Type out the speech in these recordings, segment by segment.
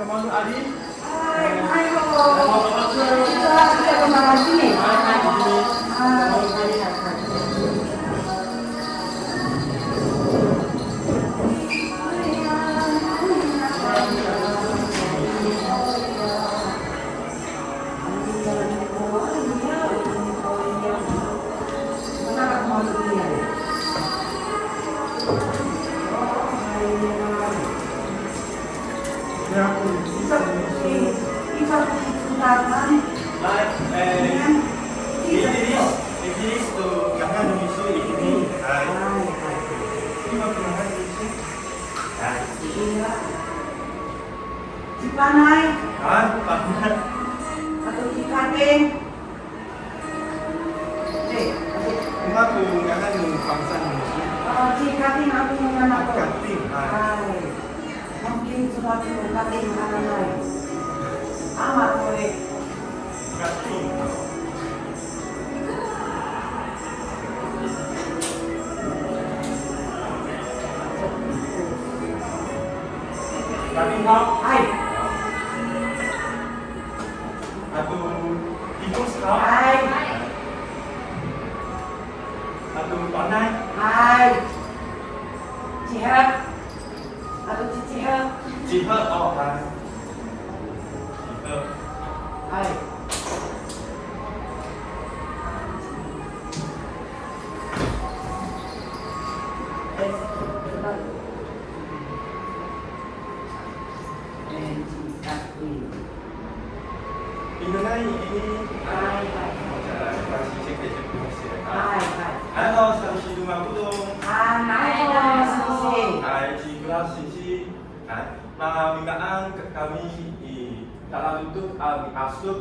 sama lu Adi. Hai, hai kok. Kita kemana sini? Cipanay atau Cikating. Cuma tu jangan bangsa Indonesia. Cikating aku yang anak tu. Cikating. Mungkin suatu Cikating anak lain. Amat boleh. Cikating. Cikating kau? Hai. Atau tikus kau? Hai. Atau panai? Hai. Cihet atau Cicihet? Cihet oh hai. Cihet. Hai. Indonesia ini Hai. masih cek-cek Indonesia. Hai. Halo, saya Siduma Budong. Hai. Hai, kelas sisi. Pembinaan kami dalam bentuk asup.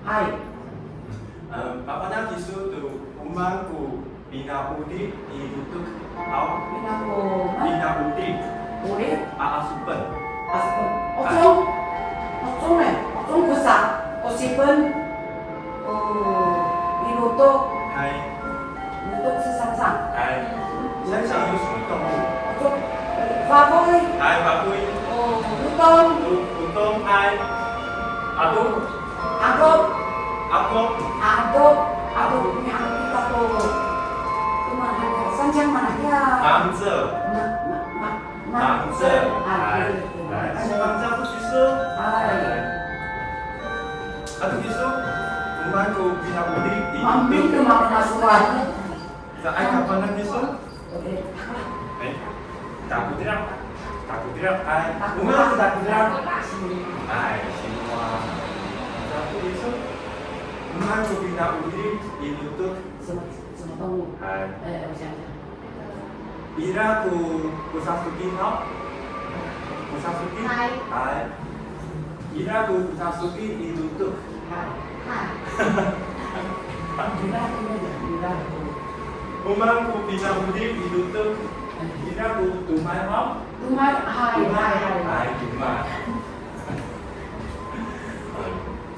Hai. Bapaknya kisah tu umangku bina udik di bentuk bina udik Boleh? asupan. Aspen. Ocong. Ocong Ocong besar. Osipen. Inutuk. Hai, Untuk sesang-sang. hai. Saya sang Yusuf Tong. Ocong. Favoy. Hai, Pak Kui. Luton. Untung hai. Aduh, Agop. aku Adop. Adop punya anak kita tuh. Cuma hanya sanjang mana ya? Bangsa. Bangsa. Hai. Si bangsa tu kisah. Hai. Aduh kisah. Umangku bina udik di Mampir ke masukan. Saya kapan nak kisah? Oke. Takut tidak? Hai. Umang takut tidak? Hai, semua. Satu kisah. Umangku bina udik di bentuk Semua tahu. hai. Usia. Ira ku Sasuki kau? Sasuki? Hai. Ira ku Sasuki ditutup. Umangku bina udik ditutup. Ira ku tumai kau? Tumai. Hai. Tumai.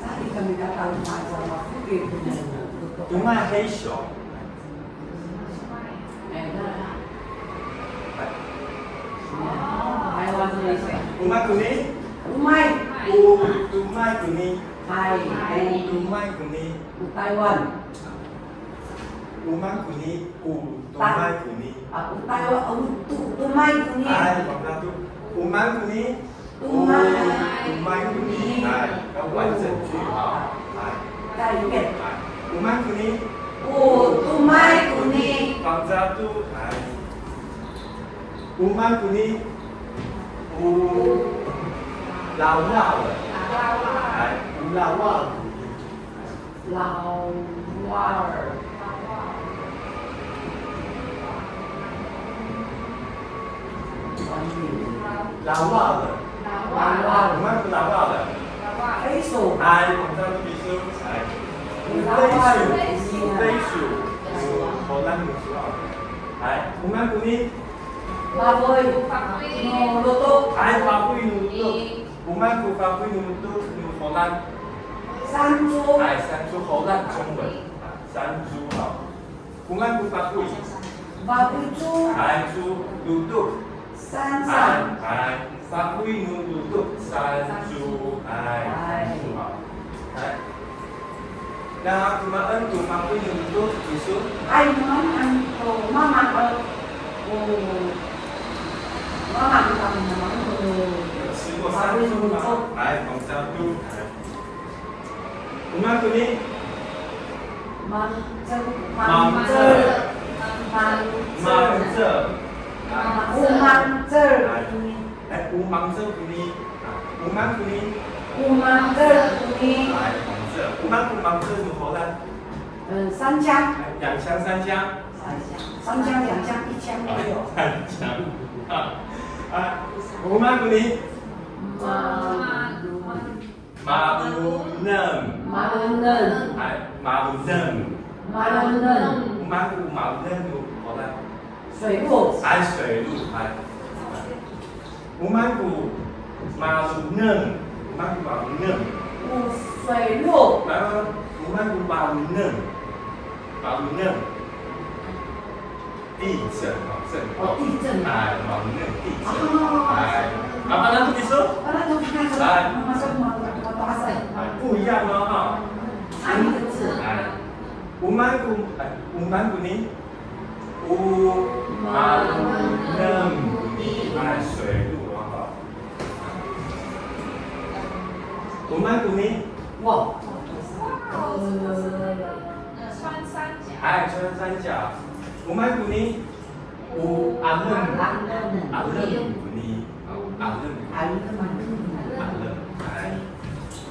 Tadi kami kata rumah sama Fuki punya. Tumai heisho. Hewan Indonesia. Umang kuni? Tumai. Tumai kuni. Hai. Tumai kuni. Taiwan. Umang kuni. Tumai kuni. Taiwan. Tumai kuni. Hai, bangsa tu. Umang kuni. Tumai kuni. Hai, kau完整句好。hai. 再一遍。 hai. Umang kuni. Tumai kuni. Bangsa tu. hai. Umang kuni. Lao lao. hai. Lao lao. 老蛙儿。 Lao lao的。Umang tu lao lao的。飞鼠。 hai, bangsa tu bisu. hai. 飞鼠。荷兰语说。hai. Umang kuni. Baboy. Nutup. hai, baboy nutup. Umang ku baboy nutup nu Holland. 山猪。hai, 山猪荷兰中文。山猪好。Umang ku baboy. Baboy 猪。 hai, 猪 nutup. 山上。 hai, 山发挥努努度山猪，哎，很好，来，那我们恩度发挥努努度，你说， Ai muốn ăn đồ mama ơi. Ồ. Mama thì tao mình nói đồ. 有吃过山猪吗？来，红山猪，我们这里 Mang chân. Mang chân. chân. Mang 芒 chân. 这， U mang chân. 来，乌芒这这里，乌芒这里， U mang chân. Uni. 来，芒这，乌芒这芒这如何呢？ 三枪. 两枪三枪。 三枪两枪一枪没有. 三枪，乌芒这里。 Malunem. Malunem. Malunem. Malunem. Malunem 有好了。水路. 水路，Malunem. Malunem. 水路. Malunem. Malunem. 地震，哦，地震。Malunem 地震。哦。 apa nanti itu?不一样哦哈。umanku ni umanem ni 水路哈。umanku ni 哇。穿山甲。穿山甲。umanku ni anem ni Alem.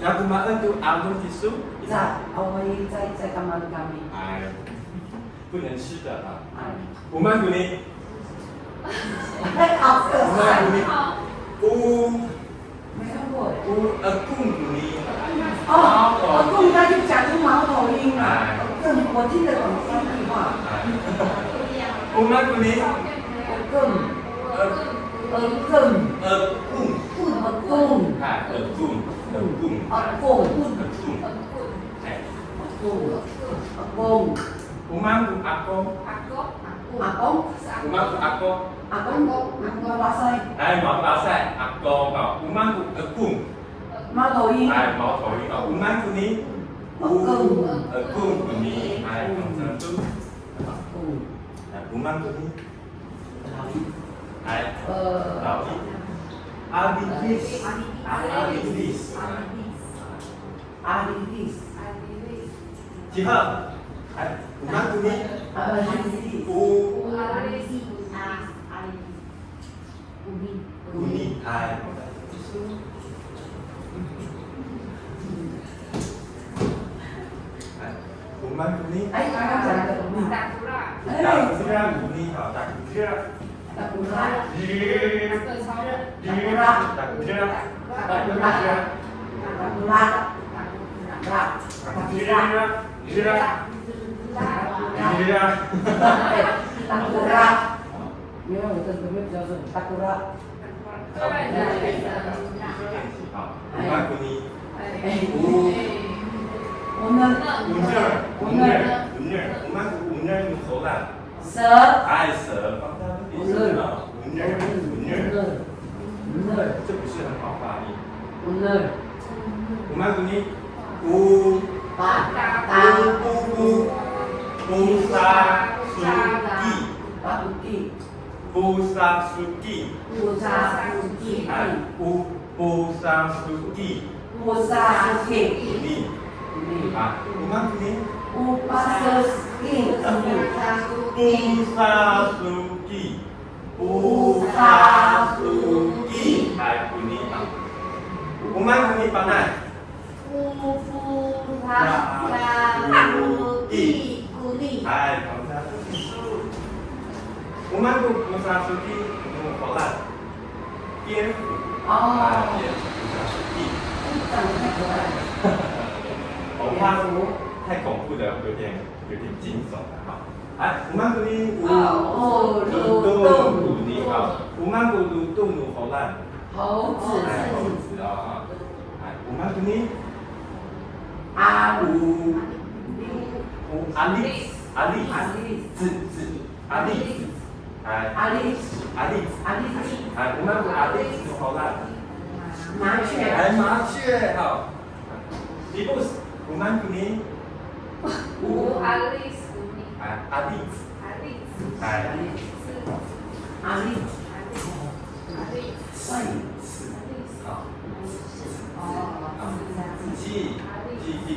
Nah, kemarin tuh alem tisu. 在kamar kami. 不能吃的啊。我们鼓励。好可爱。没看过。贡鼓励。哦，贡他就讲出猫头鹰了。我听得懂三句话。我们鼓励。贡。Umanku akong. Umanku akong. Bahasa. Mau bahasa akong. Umanku akung. 猫头鹰. Umanku ni. Akung ni. Umanku ni. Laut. Adibis. Chị Hờ. Umanku ni. Uni. Umanku ni. Takura uni.这不是很好发音。我们鼓励乌沙苏基，我们鼓励我们鼓励巴奈。我们乌沙苏基用荷兰蝙蝠。蝙蝠乌沙苏基。我怕太恐怖的，有点惊悚了哈。我们鼓励鲁尼好，我们鼓励鲁荷兰。猴子啊！我们鼓励阿丽，哎，阿里阿丽，阿里哎，我们阿丽是好烂。麻雀，哎，麻雀好。你不是，我们这里，无阿丽斯尼，哎，阿丽，阿丽斯，哎，阿里阿丽，算是，好。哦，G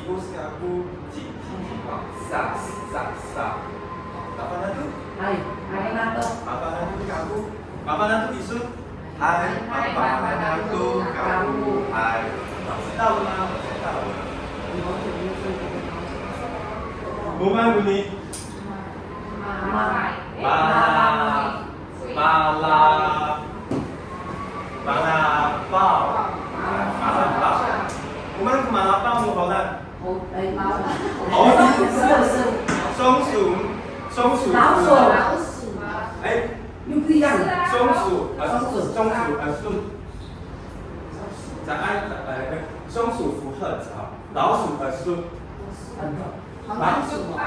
bus kaku G sa. Apa nanti? 哎，阿里那多， Apa nanti kaku? Apa nanti isu? Hai, apa nanti kaku? Hai, 知道了吗？我知道了。我们这里麻辣包，我们麻辣包好难。哦，哎，妈，是，松鼠，老鼠，老鼠吗？哎，又不一样了，松鼠，在松鼠符合啊，老鼠松，老鼠啊，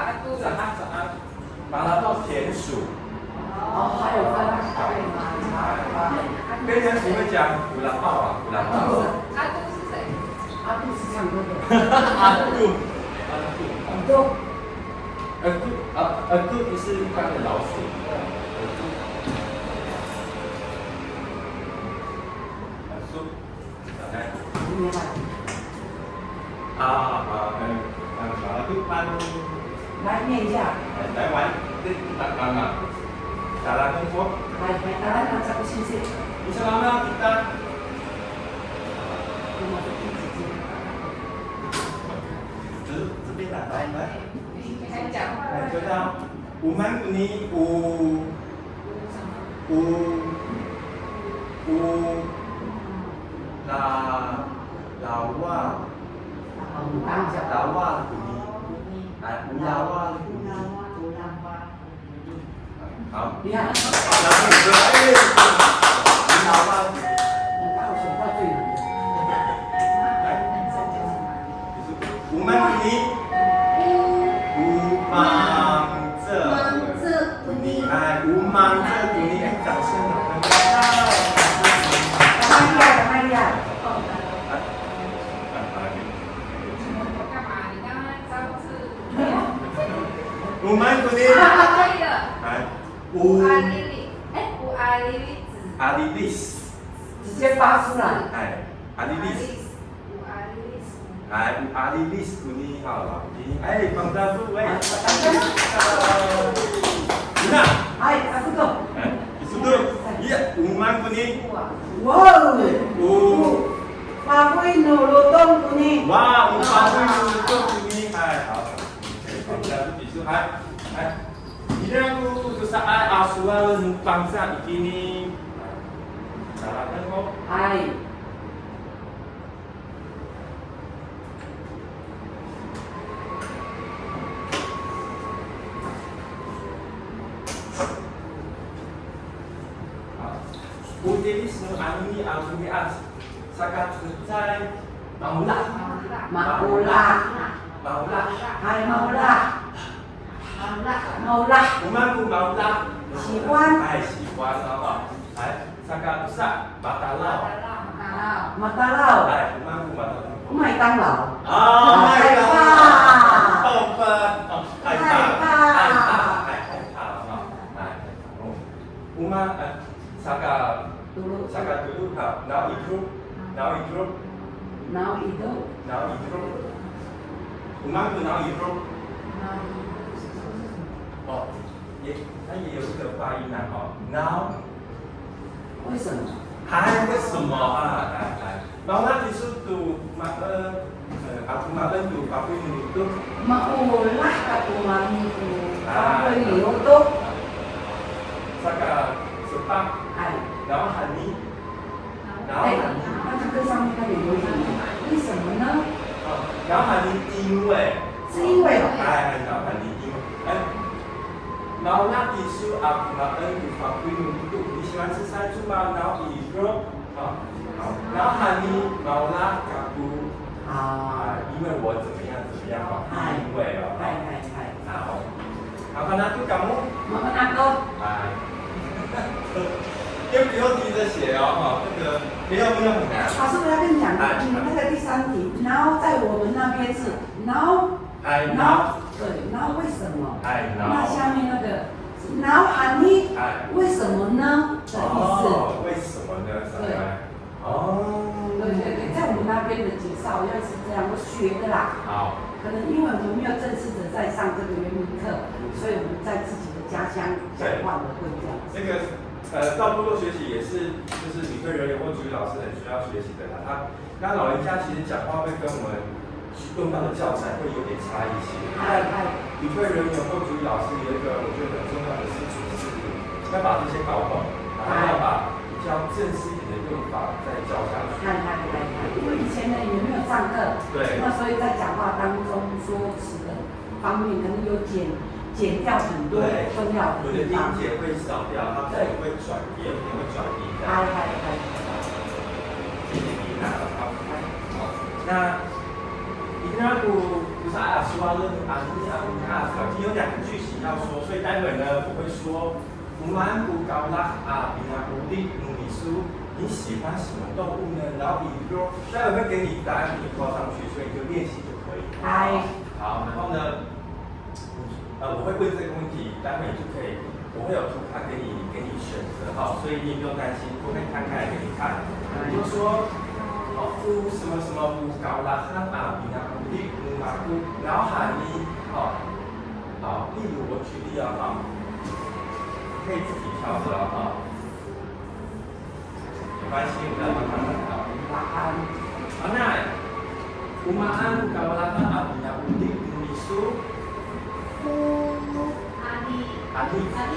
麻辣包田鼠。哦，还有跟人只会讲胡辣包啊，胡辣包。阿杜是谁？阿杜是唱歌的，阿杜，耳朵不是一般的老鼠，耳朵，来，明白。麻辣豆瓣，来念一下，来玩，这当嘛，打拉中国，来，大家看这个信息。 Selama kita 这边来来，开讲话。来觉得我们这里老蛙这里，哎，老蛙，好，你看，老蛙。 倒数话最难。我们这里无忙着你，哎，掌声啊！慢点。干嘛？你刚刚招字。我们这里，可以了。哎，乌阿里里，哎，乌阿里里子。阿里丽斯，直接发出来。哎，阿里丽斯。 哎，阿里丽斯你好了，哎，放大注哎，你看，哎，这个，哎，itu iya, umang kuning, wow, pakai nolotong kuning, wah, umang kuning, hai, hao,放大注itu hai, ini aku saat asuhan bangsa ini, salah kan kok? 哎。 Utilise ini alumni sakat selesai maulah, hai maulah, umatku maulah, 喜欢， hai 喜欢apa, hai sakat besar matalau, matalau, hai umatku matalau, 麦当劳， hai pa, hai pa, umat sakat dulu ha, now itu, umatku now itu. 哦，它也有一个发音啊，哦 ，now， 为什么？还为什么啊？然后那其实都aku makan tuh pakai itu. Maulah aku mami tu, pakai itu. Saka sepak, 哎，然后喊你，然后哎，它这个上面它有留言，为什么呢？然后喊你因为，是因为然后喊你因为，然后那其实aku makan tuh pakai itu, 你喜欢吃山猪吗？然后一个，好，然后喊你maulah aku。 啊，因为我怎么样哦，因为哦，嗨，好，apa nanti kamu? makan apa? 又不用急着写哦，哈，那个没有很难。老师，我要跟你讲，那个第三题，然后在我们那边是 now， 对，然后为什么？那下面那个 now honey， 为什么呢的意思？为什么呢？对。对，在我们那边的介绍要是这样，我学的啦。好。可能因为我们没有正式的在上这个原民课，所以我们在自己的家乡讲话的会这样。这个到部落学习也是，就是领队人员或主语老师很需要学习的啦。那老人家其实讲话会跟我们用到的教材会有点差异性。领队人员或主语老师有一个我觉得很重要的事情是，要把这些搞懂，然后要把比较正式一点的用法再教下去。因为以前呢也没有上课，对，那所以在讲话当中说辞的方面可能有减掉很多重要的地方，有的音节会少掉，它可能会转移，有点会转移的。谢谢你那好，那你跟他不是阿苏啊，论阿尼阿乌阿草，今天有2个句型要说，所以待会呢我会说乌曼布高拉阿比那乌利努米苏。你喜欢什么动物呢？然后比如说，待会会给你答案，你报上去，所以你就练习就可以。好，然后呢，我会问这个问题，待会你就可以，我会有图卡给你选择哈，所以你也不用担心，我会摊开来给你看。比如说，乌什么什么乌高拉哈阿比那乌利乌马乌，然后喊你好，例如我举例啊，可以自己挑着啊。没关系，我们慢慢好。好，那Umaan kaulatan artinya udik nulisu adik kaulatan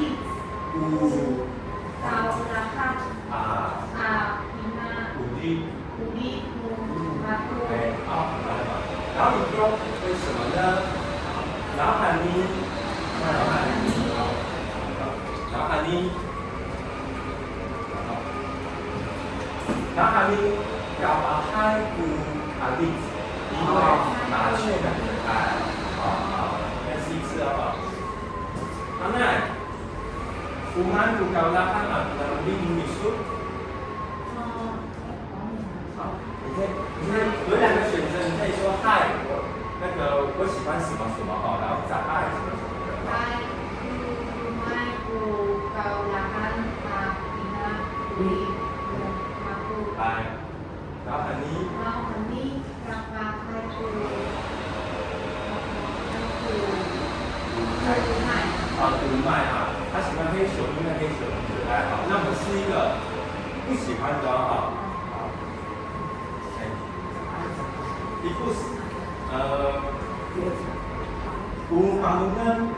udik matu 好，然后你说为什么呢？然后喊你，搞把嗨古阿弟，因为麻雀很可爱，好，再试一次好不好？好，那Umaan tu kaulatan artinya udik nulisu。你可以有2个选择，你可以说嗨，我喜欢什么什么哈，然后再爱什么什么的。Hai, Umaan tu kaulatan artinya udik matu。然后อันนี้ kapa hai tu读麦啊，他喜欢黑球，因为黑球很可爱哈。那我们试一个不喜欢的哈。Tikus, umalunan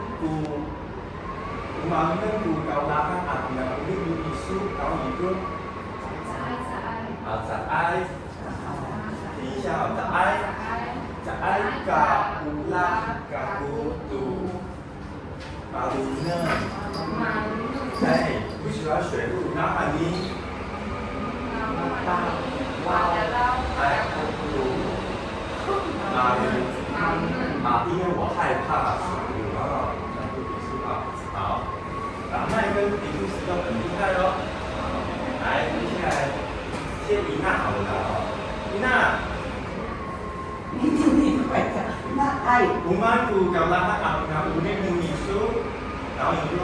kaulakan artinya udik isu kalau itu zai 听一下哦zai kaulah kakutu malunan 对，不喜欢水路，那喊你因为我害怕水路啊，那不比是好，打麦跟比利时都很厉害哦。来，接下来先伊娜好了啦，伊娜。你快点，那爱。Umaan tu kaulahan artinya udik nulisu,然后你说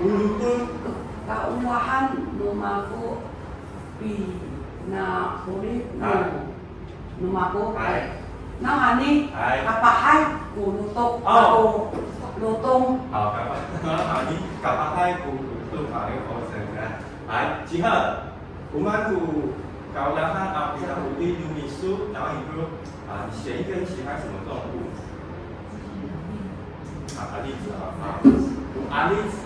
ulutun kaulahan numaku na ulit numaku. Nah, hani, kapahai, lutok, lutong. 好，你kapahai, lutok, 好，那个口声啊。来，几号？Umaan tu kaulahan artinya udik nulisu，然后你说你选一个你喜欢什么动物？例子例子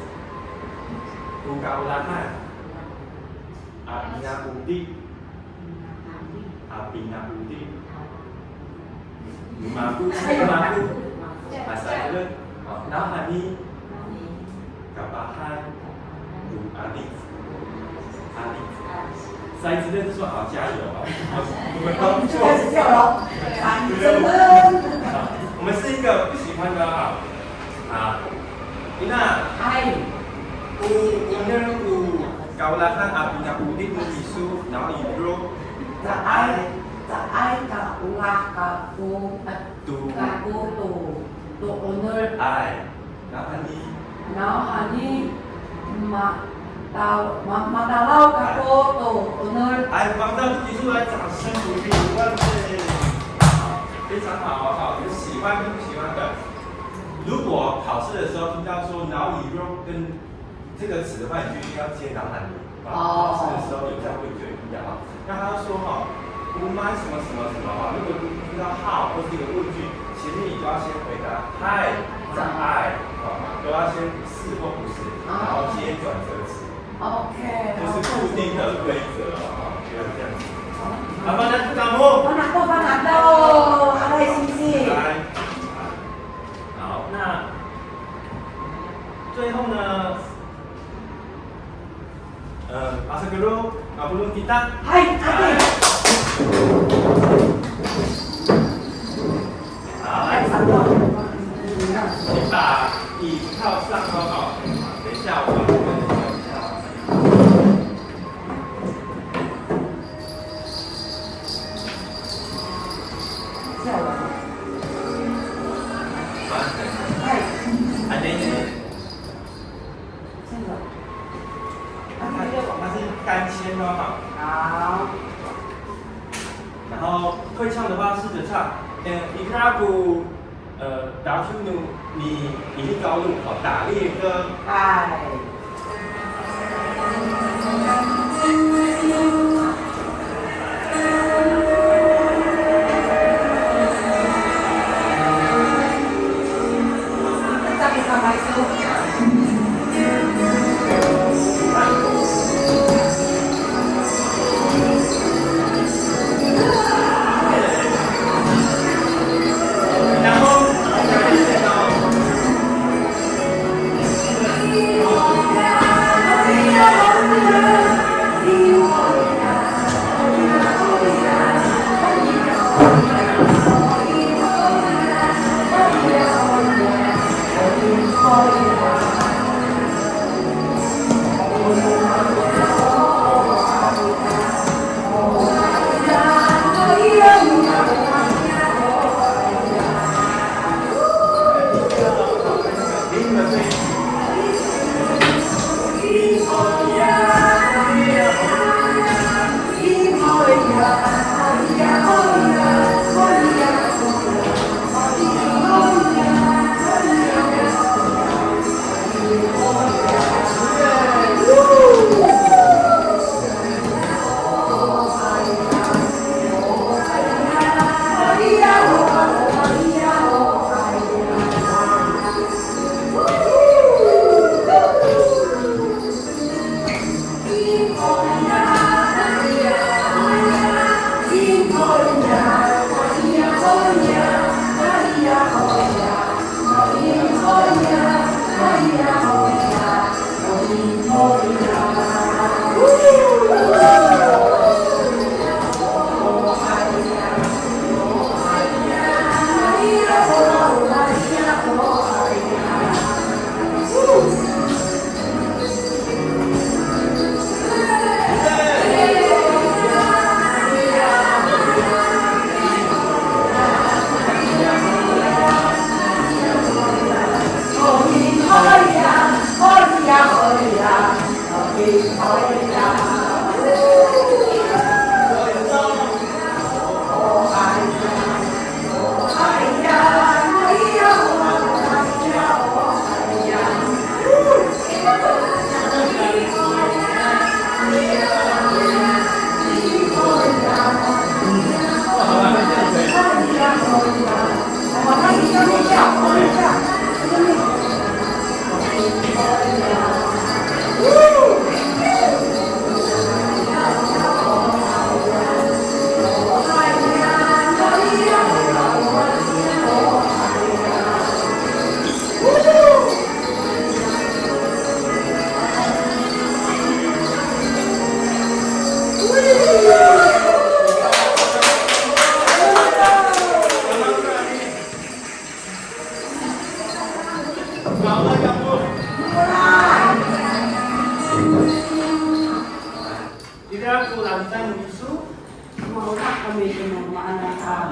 ，kaulahan artinya udik, artinya udik。Lumaku, asal itu, nah hani, kapahan, adik， 下一次认识说好加油啊！我们都做，开始叫了，我们是一个不喜欢的啊，伊娜， Unerku kaulahan api na udik ng isu na ibro. Ai ka ulah ka ku Tu tu owner ai. Na ani. now hani madalau ka ku tu owner 哎，帮到提出来，掌声鼓励，万岁！非常好，好，有喜欢跟不喜欢的。如果考试的时候听到说脑语用跟这个词的话，你就一定要接脑海里。考试的时候有这样会觉得一样哈。那他说哈，我买什么什么什么哈，如果听到 how 或是一个问句，前面你都要先回答 hi 在爱，都要先是或不是，然后接转折词。OK， 就是固定的规则啊，就是这样子。好，帮他掌目。放哪豆，阿赖西西。来，好，那最后呢，masa kedua, belum kita. 嗨，阿弟。好，来，你把椅子靠上哦，等一下我把这个。干签哦，好。然后会唱的话试着唱，Ikraku，打出你一高路，好，打猎歌。嗨。再给他来说。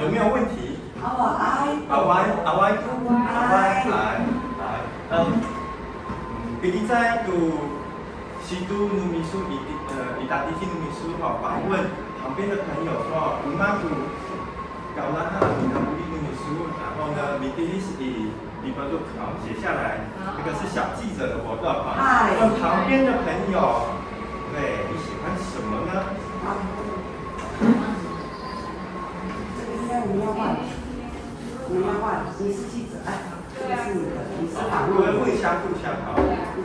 有没有问题？Kita tu situ Numisu Itatisi Numisu 访问旁边的朋友说，Umanku Gaulaha Minamuli Numisu， 然后呢 ，Mitilis Ibatuk 写下来，这个是小记者的活动啊。问旁边的朋友，对你喜欢什么呢？这个应该我们要换，你是记者，这个是你的，你是访问的。互相好。你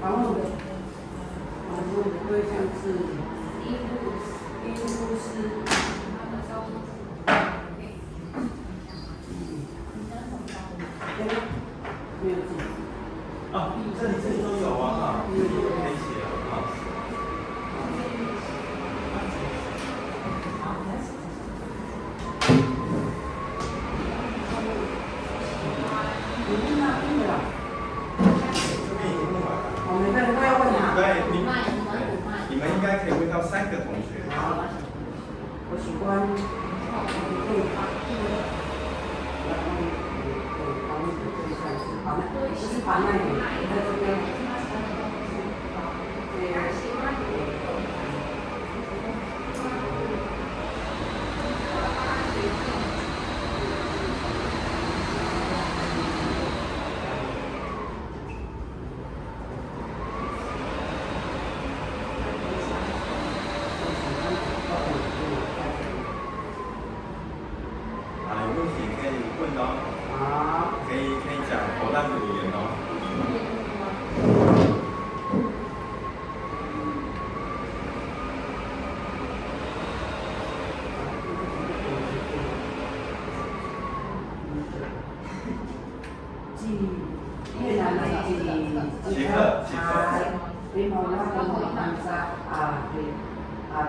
访问的对象是医护师。没有记。这里都有啊哈，这里都可以写啊。每个人都要问他。对，你们应该可以问到3个同学。我喜欢就是把那里在这边。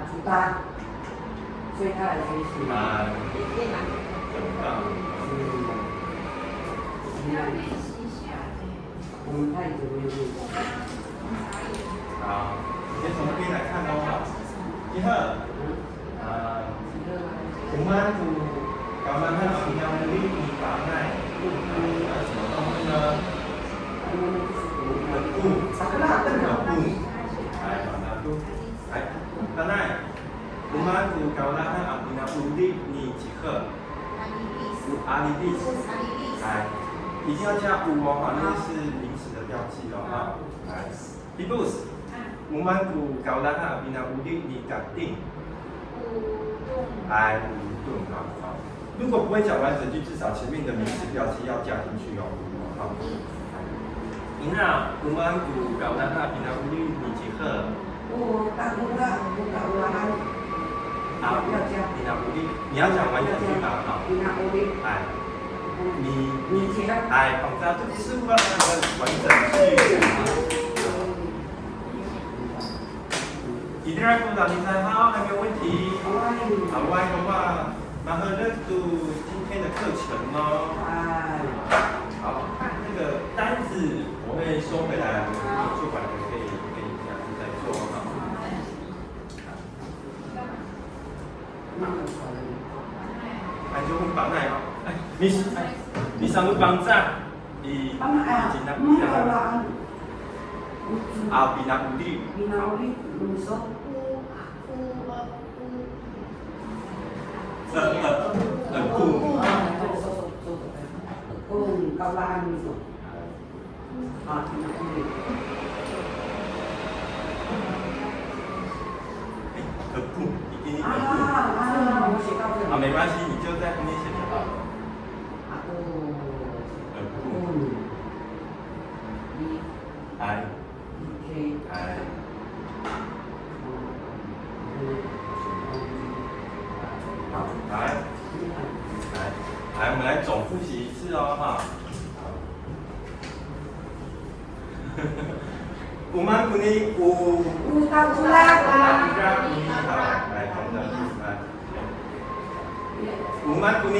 主单，所以他来学习。我们太久没有练。好，先从这边来看哦。一二，我们刚刚要练习把脉，什么东西呢？Umanku Gaulaha Abina Udi Ni Jika Alidis， 一定要加u哦，那个是名词的标记哦哈。Ibus Umanku Gaulaha Abina Udi Ni Gating， udung， 好。如果不会讲完整句，至少前面的名词标记要加进去哦。好。Ina Umanku Gaulaha Abina Udi Ni Jika。要加你拿无力，你要讲完整句嘛？好。你拿无力。你放在这个是完整句。一定要鼓掌，你猜好，还没有问题。好，歪的话，马上认读今天的课程哦。好，那个单子我会收回来，做完的可以下次再做哈。就会绑奈哦，你上路绑站，你比那无力，你说，高拉你说，没关系，你就在后面写就好了。来，我们来总复习一次哦，哈。Umanku ni Umanku ni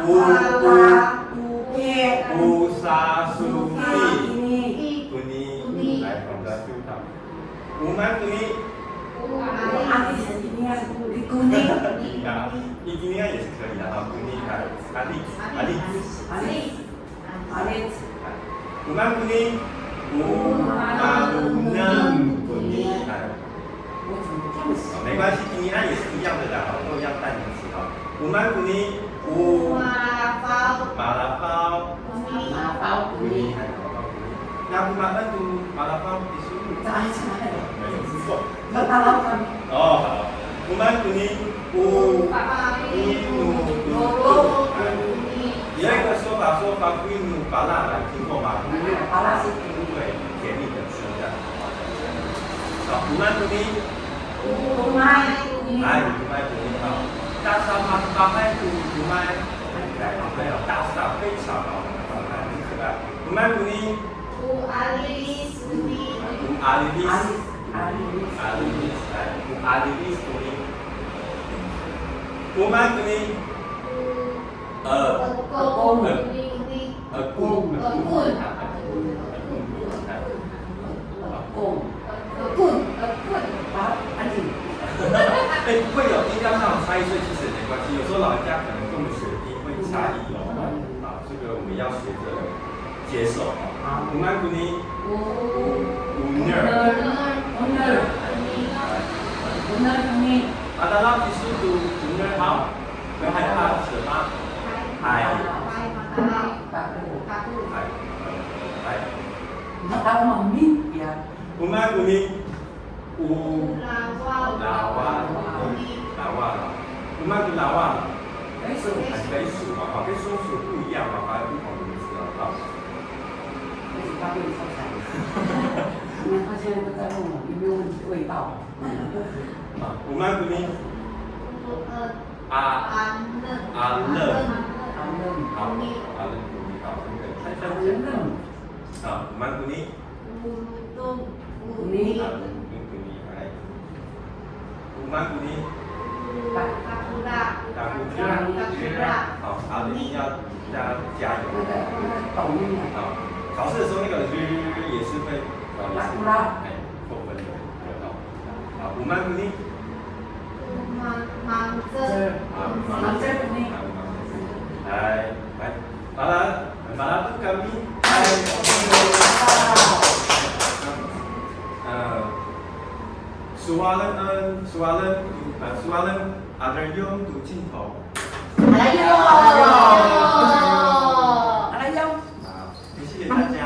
Umanku ni Usasu man kuning. Alis ini yang kuning. Ya, ini也是可以的啊，kuning还alis. Man kuning. Umalunam kuning. 我怎么这样写？没关系，今天也是一样的啦，都一样代名词啊。Uman kuning. Malapau. Kuning. Nah, kumakan tuh malapau di sini. Jangan. 没有吃错。Malapau. 哦，好。Uman kuning.有一个说法说法规努巴拉来听过吗？巴拉是对，甜蜜的吃这样。好，Uman kuning. 哎，Uman kuning 好。大沙巴麦土Uman，没有大沙非常好，很可爱。Uman kuning. Alilis kuning. Uman kuning.会有音调上的差异，所以其实也没关系。有时候老人家可能跟我们学的音会差异哦。啊，这个我们要学着接受啊。Uman kuning. Uner kuning. Adalah di situ uner hao. Hai ha什么？hai. Hai. Tahu mami ya. Uman kuning. Lawa. Uman kuning lawa. 没数。没数嘛，好，跟松鼠不一样嘛，反正不同的名字啊。他被抄下来，因为他现在都在问我有没有味道。Uman kuning. Alem. Uman kuning. Uman kuning. 好，好，你要加油。抖音好，考试的时候那个也是会，扣分的。好，Uman kuning. Mangzer kuning. 来，把它不干冰。Sualen ada yung tu镜头。来哟！来哟！好，谢谢大家。